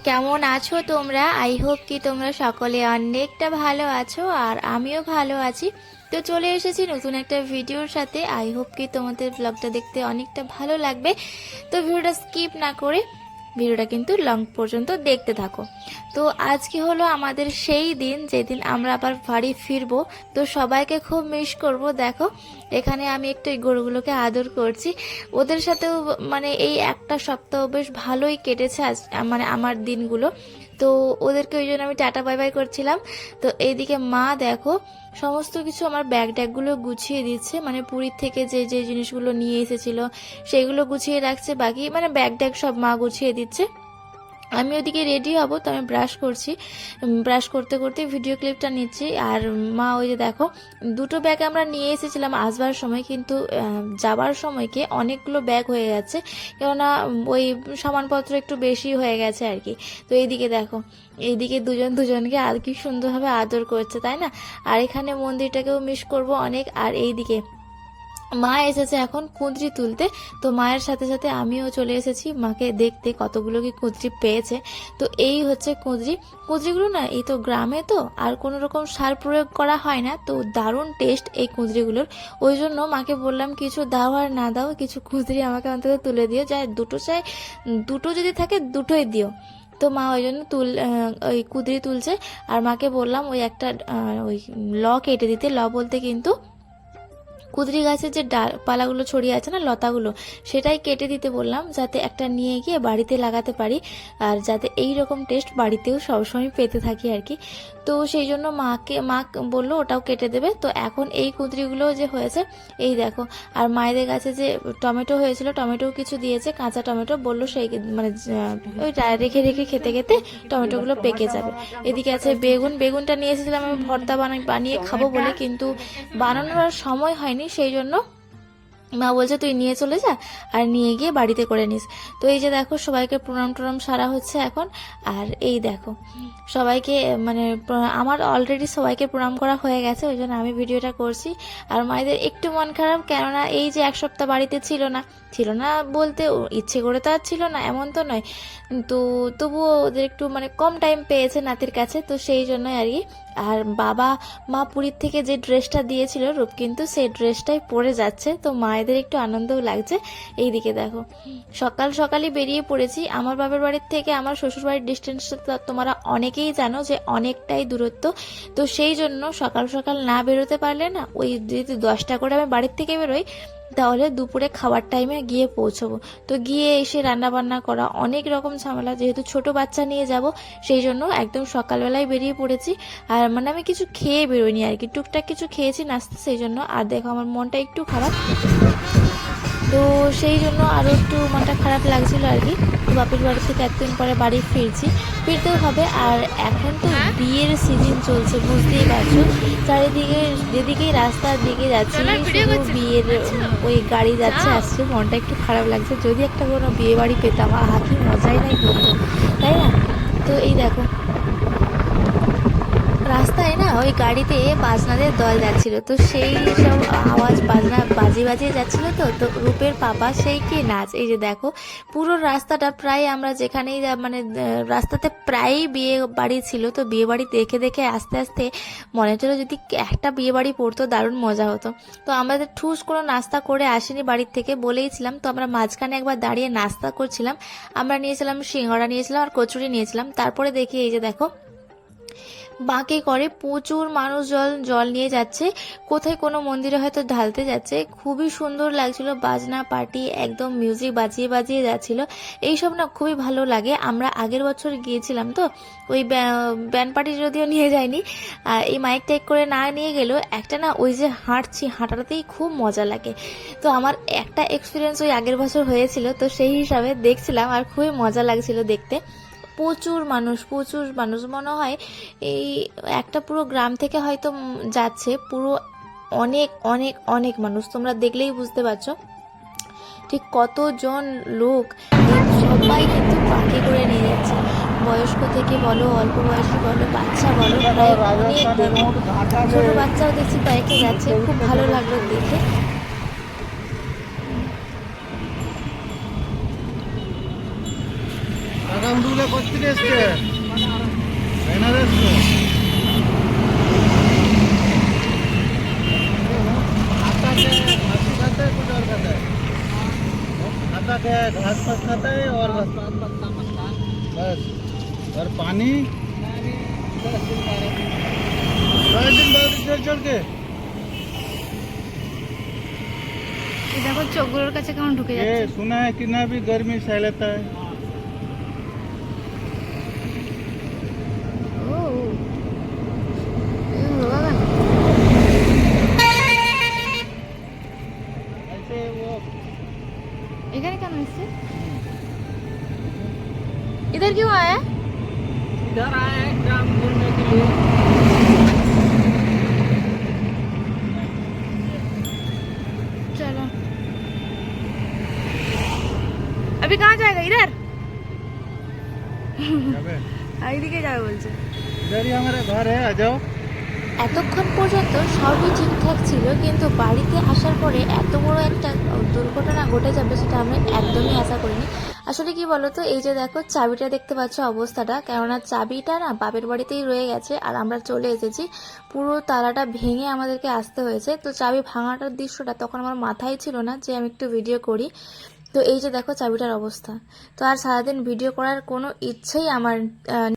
কেমন আছো তোমরা? আই হোপ কি তোমরা সকলে অনেকটা ভালো আছো, আর আমিও ভালো আছি। তো চলে এসেছি নতুন একটা ভিডিওর সাথে। আই হোপ কি তোমাদের ব্লগটা দেখতে অনেকটা ভালো লাগবে। তো ভিডিওটা স্কিপ না করে ভিডিওটা কিন্তু লং পর্যন্ত দেখতে থাকো। তো আজকে হলো আমাদের সেই দিন যেদিন আমরা আবার বাড়ি ফিরবো। তো সবাইকে খুব মিস করব। দেখো এখানে আমি একটু এই গরুগুলোকে আদর করছি। ওদের সাথেও মানে এই একটা সপ্তাহ বেশ ভালোই কেটেছে মানে আমার দিনগুলো। তো ওদেরকে ওই জন্য আমি টাটা বাই বাই করছিলাম। তো এইদিকে মা দেখো সমস্ত কিছু আমার ব্যাগ ট্যাগগুলো গুছিয়ে দিচ্ছে, মানে পুরীর থেকে যে যে জিনিসগুলো নিয়ে এসেছিল সেগুলো গুছিয়ে রাখছে, বাকি মানে ব্যাগ ট্যাগ সব মা গুছিয়ে দিচ্ছে। আমি ওদিকে রেডি হব, তো আমি ব্রাশ করছি, ব্রাশ করতে করতে ভিডিও ক্লিপটা নিচ্ছি। আর মা ওই যে দেখো দুটো ব্যাগ আমরা নিয়ে এসেছিলাম আসবার সময়, কিন্তু যাবার সময়কে অনেকগুলো ব্যাগ হয়ে গেছে, কেননা ওই সামানপত্র একটু বেশি হয়ে গেছে আর কি। তো এইদিকে দেখো এইদিকে দুজন দুজনকে আর কি সুন্দরভাবে আদর করছে, তাই না? আর এখানে মন্দিরটাকেও মিস করব অনেক। আর এইদিকে মা এসেছে এখন কুঁদরি তুলতে, তো মায়ের সাথে সাথে আমিও চলে এসেছি মাকে দেখতে কতগুলো কি কুঁদরি পেয়েছে। তো এই হচ্ছে কুঁদরিগুলো না, এই তো গ্রামে তো আর কোনো রকম সার প্রয়োগ করা হয় না, তো দারুণ টেস্ট এই কুঁদরিগুলোর। ওই জন্য মাকে বললাম কিছু দাও আর না দাও কিছু কুঁদরি আমাকে অন্তত তুলে দিও, চাই দুটো যদি থাকে দুটোই দিও। তো মা ওই জন্য ওই কুঁদরি তুলছে। আর মাকে বললাম ওই একটা ওই ল কেটে দিতে। ল বলতে কিন্তু কুদরি গাছের যে ডালপালাগুলো ছড়িয়ে আছে না, লতাগুলো, সেটাই কেটে দিতে বললাম, যাতে একটা নিয়ে গিয়ে বাড়িতে লাগাতে পারি, আর যাতে এই রকম টেস্ট বাড়িতেও সবসময় পেতে থাকি আর কি। তো সেই জন্য মা বললো ওটাও কেটে দেবে। তো এখন এই কুঁদরিগুলো যে হয়েছে এই দেখো। আর মায়েদের কাছে যে টমেটো হয়েছিল, টমেটোও কিছু দিয়েছে, কাঁচা টমেটো, বললো সেই মানে ওই রেখে রেখে খেতে খেতে টমেটোগুলো পেকে যাবে। এদিকে আছে বেগুনটা নিয়ে এসেছিলাম আমি ভর্তা বানিয়ে খাবো বলে, কিন্তু বানানোর আর সময় হয়নি, সেই জন্য মা বলছে তুই নিয়ে চলে যা আর নিয়ে গিয়ে বাড়িতে করে নিস। তো এই যে দেখো সবাইকে প্রণাম সারা হচ্ছে এখন। আর এই দেখো সবাইকে মানে আমার অলরেডি সবাইকে প্রণাম করা হয়ে গেছে, ওই জন্য আমি ভিডিওটা করছি। আর মায়েদের একটু মন খারাপ, কেননা এই যে এক সপ্তাহ বাড়িতে ছিল না বলতে ইচ্ছে করে তো আর ছিল না, এমন তো নয়, তো তবুও ওদের একটু মানে কম টাইম পেয়েছে নাতির কাছে, তো সেই জন্যই আর কি। আর মা পুরীর থেকে যে ড্রেসটা দিয়েছিল রূপ, কিন্তু সেই ড্রেসটাই পরে যাচ্ছে, তো মায়েদের একটু আনন্দও লাগছে। এইদিকে দেখো সকালই বেরিয়ে পড়েছি। আমার বাবার বাড়ির থেকে আমার শ্বশুর বাড়ির ডিস্টেন্সটা তোমরা অনেকেই জানো যে অনেকটাই দূরত্ব। তো সেই জন্য সকাল না বেরোতে পারলে না, ওই যদি 10টা করে আমি বাড়ির থেকে বেরোই, তাহলে দুপুরে খাবার টাইমে গিয়ে পৌঁছবো। তো গিয়ে এসে রান্না বান্না করা অনেক রকম ঝামেলা, যেহেতু ছোট বাচ্চা নিয়ে যাব, সেই জন্য একদম সকালবেলায় বেরিয়ে পড়েছি। আর মানে আমি কিছু খেয়ে বেরোইনি আর কি, টুকটাক কিছু খেয়েছি নাস্তা, সেই জন্য। আর দেখো আমার মনটা একটু খারাপ, তো সেই জন্য আরও একটু মনটা খারাপ লাগছিল আর কি। তো বাপের বাড়ি থেকে এতদিন পরে বাড়ি ফিরতেও হবে। আর এখন তো বিয়ের সিজন চলছে, বুঝতেই পারছো, চারিদিকে যেদিকেই রাস্তার দিকে যাচ্ছি শুধু বিয়ের ওই গাড়ি যাচ্ছে আসছে, মনটা একটু খারাপ লাগছে। যদি একটা কোনো বিয়ে বাড়ি পেতাম, কি মজাই নাই হতো, তাই না? তো এই দেখো রাস্তায় না ওই গাড়িতে বাজনাদের দল যাচ্ছিল, তো সেই সব আওয়াজ বাজিয়ে যাচ্ছিল। তো রূপের পাপা সেই কি নাচ। এই যে দেখো পুরো রাস্তাটা প্রায় আমরা যেখানেই মানে রাস্তাতে প্রায়ই বিয়ে বাড়ি ছিল, তো বিয়ে বাড়ি দেখে দেখে আস্তে আস্তে মনে হচ্ছিল যদি একটা বিয়ে বাড়ি পড়তো দারুণ মজা হতো। তো আমাদের ঠুস কোনো নাস্তা করে আসেনি বাড়ির থেকে, বলেইছিলাম। তো আমরা মাঝখানে একবার দাঁড়িয়ে নাস্তা করছিলাম, আমরা নিয়েছিলাম সিঙ্গাড়া নিয়েছিলাম আর কচুরি নিয়েছিলাম। তারপরে দেখি এই যে দেখো বাঁকে করে প্রচুর মানুষ জল নিয়ে যাচ্ছে, কোথায় কোনো মন্দিরে হয়তো ঢালতে যাচ্ছে। খুবই সুন্দর লাগছিল, বাজনা পার্টি একদম মিউজিক বাজিয়ে যাচ্ছিল। এইসব না খুবই ভালো লাগে। আমরা আগের বছর গিয়েছিলাম, তো ওই ব্যান্ড পার্টি যদিও নিয়ে যায়নি, এই মাইক টাইক করে না নিয়ে গেলেও একটা না ওই যে হাঁটাতেই খুব মজা লাগে। তো আমার একটা এক্সপিরিয়েন্স ওই আগের বছর হয়েছিল, তো সেই হিসাবে দেখছিলাম আর খুবই মজা লাগছিল দেখতে। প্রচুর মানুষ মনে হয় এই একটা পুরো গ্রাম থেকে হয়তো যাচ্ছে, পুরো অনেক অনেক অনেক মানুষ, তোমরা দেখলেই বুঝতে পারছো ঠিক কতজন লোক। সবাই কিন্তু পাখি করে নিয়ে যাচ্ছে, বয়স্ক থেকে বলো, অল্প বয়সী বলো, বাচ্চা বলো, প্রায় অনেক ছোট বাচ্চাও দেখছি কয়েকটা যাচ্ছে, খুব ভালো লাগলো দেখে। घास पास खाता है और बस और पानी 10 दिन बाद चल के দেখো চোখগুলোর কাছে কেমন ঢুকে ये যাচ্ছে। सुना है कि ना भी गर्मी सह लेता है। ও এই হলো বাগান। ऐसे वो এখানে কেন এসছে? इधर क्यों आया? इधर आए हैं ग्राम घूमने के लिए। चलो अभी कहाँ जाएगा? इधर এইদিকে যাবে বলছে। इधर ही हमारा घर है, आ जाओ। এতক্ষণ পর্যন্ত সবই ঠিকঠাক ছিল, কিন্তু বাড়িতে আসার পরে এত বড় একটা দুর্ঘটনা ঘটে যাবে সেটা আমরা একদমই আশা করিনি। আসলে কি বলতো, এই যে দেখো চাবিটা দেখতে পাচ্ছ অবস্থাটা, কেননা চাবিটা না বাপের বাড়িতেই রয়ে গেছে আর আমরা চলে এসেছি, পুরো তালাটা ভেঙে আমাদেরকে আসতে হয়েছে। তো চাবি ভাঙাটার দৃশ্যটা তখন আমার মাথায় ছিল না যে আমি একটু ভিডিও করি। তো এই যে দেখো চাবিটার অবস্থা। তো আর সারাদিন ভিডিও করার কোনো ইচ্ছেই আমার